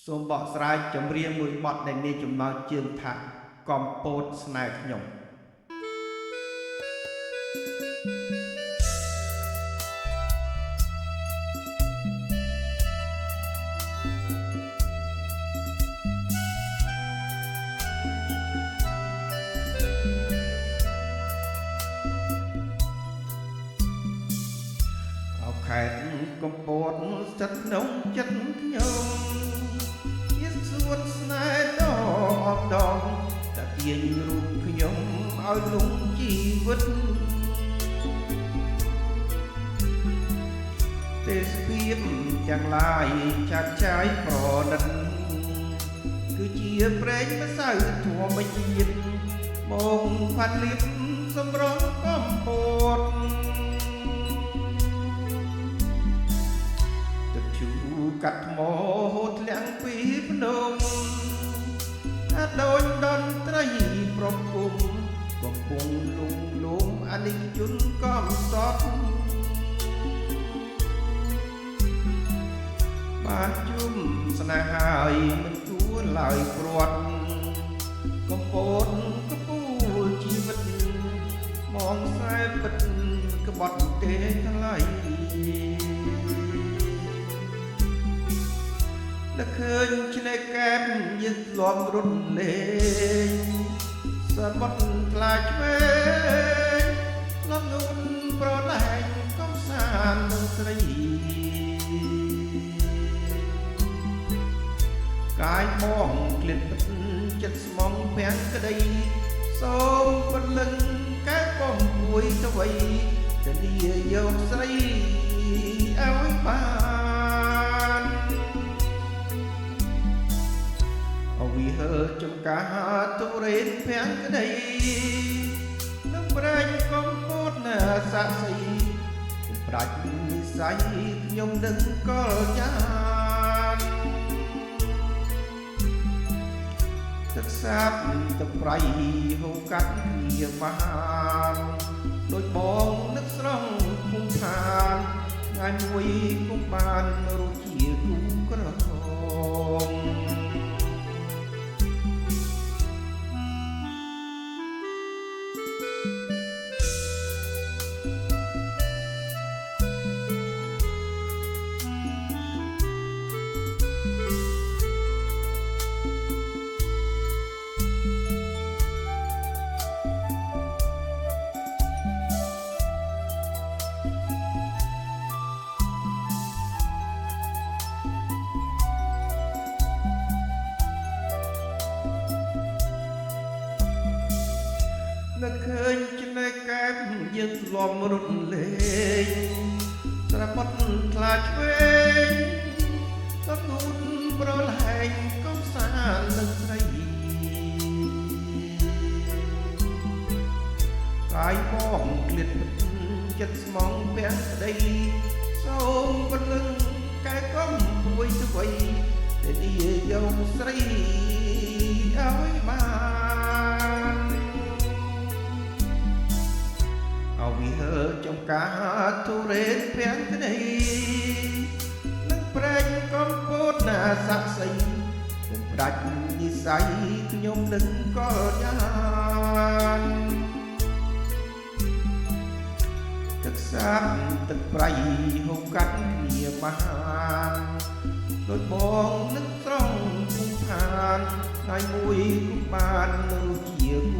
សូមបកស្រាយចម្រៀងមួយបទដែលមានចំណងជើងថាកំពតស្នេហ៍ខ្ញុំអោខេតកំពតស្ថិតក្នុងចិត្តខ្ញុំជាសួនស្នេហ៍ដ៏អបដងតាទាញរូបខ្ញុំឲ្យលងជីវិតទេសភាពទាំងឡាយចាត់ចាយប្រណិតគឺជាព្រេងម្សៅធម្មជាតិមកផាត់លៀបសម្រស់កំពតកាត់ថ្មហូតធ្លាំងពីភ្នំអាដូចតន្ត្រីប្រគំកំពុងលងលំអានិច្ចជនកំសត់បានជុំស្នេហ៍ហើយមិនគួរឡើយព្រាត់កំពតកពូលជីវិតមកខ្សែពិតក្បត់ទេថ្លៃតែឃើញឆ្នេរកែបយឹកលំរុនលេងសមុទ្រខ្លាចឆ្វេងលំនួនប្រឡែងកំសាន្តនឹងស្រីកាយមកក្លិនពិតចិត្តស្មងភាំងក្តីសូមពលឹងកែបំពួយទៅវៃទៅលាយកស្រីឲ្យបានវិហើចំការទុរេនភាំងក្តីនឹងប្រែងកំពតណាសាក់សីប្រាច់និស័យខ្ញុំនឹងកលញានទឹកសាបទឹកប្រៃហូរកាត់គ្នាបានដូចបងនឹកស្រង់ភូមិឋានថ្ងៃមួយគុំបានរស់ជាគូក្រងនឹកឃើញឆ្នេរកែបយើងលំរត់លេងស្រពត់ខ្លាចឆ្វេងសត្វនូនប្រឡែងកំសាន្តនឹងស្រីកាយមកក្លៀតចិត្តស្មងពាំងក្តីសូមពលឹងកែកំពួយទៅវៃតែនិយាយយកស្រីឲ្យបានវិហើចំការទុរេនភាំងក្តីនឹងប្រែងកំពតណាសាក់សីគុំដាច់និស័យខ្ញុំនឹងកលញានទឹកសាបទឹកប្រៃហូរកាត់គ្នាបានដូចបងនឹកត្រង់ភូមិឋានថ្ងៃមួយគុំបាននៅជាគូ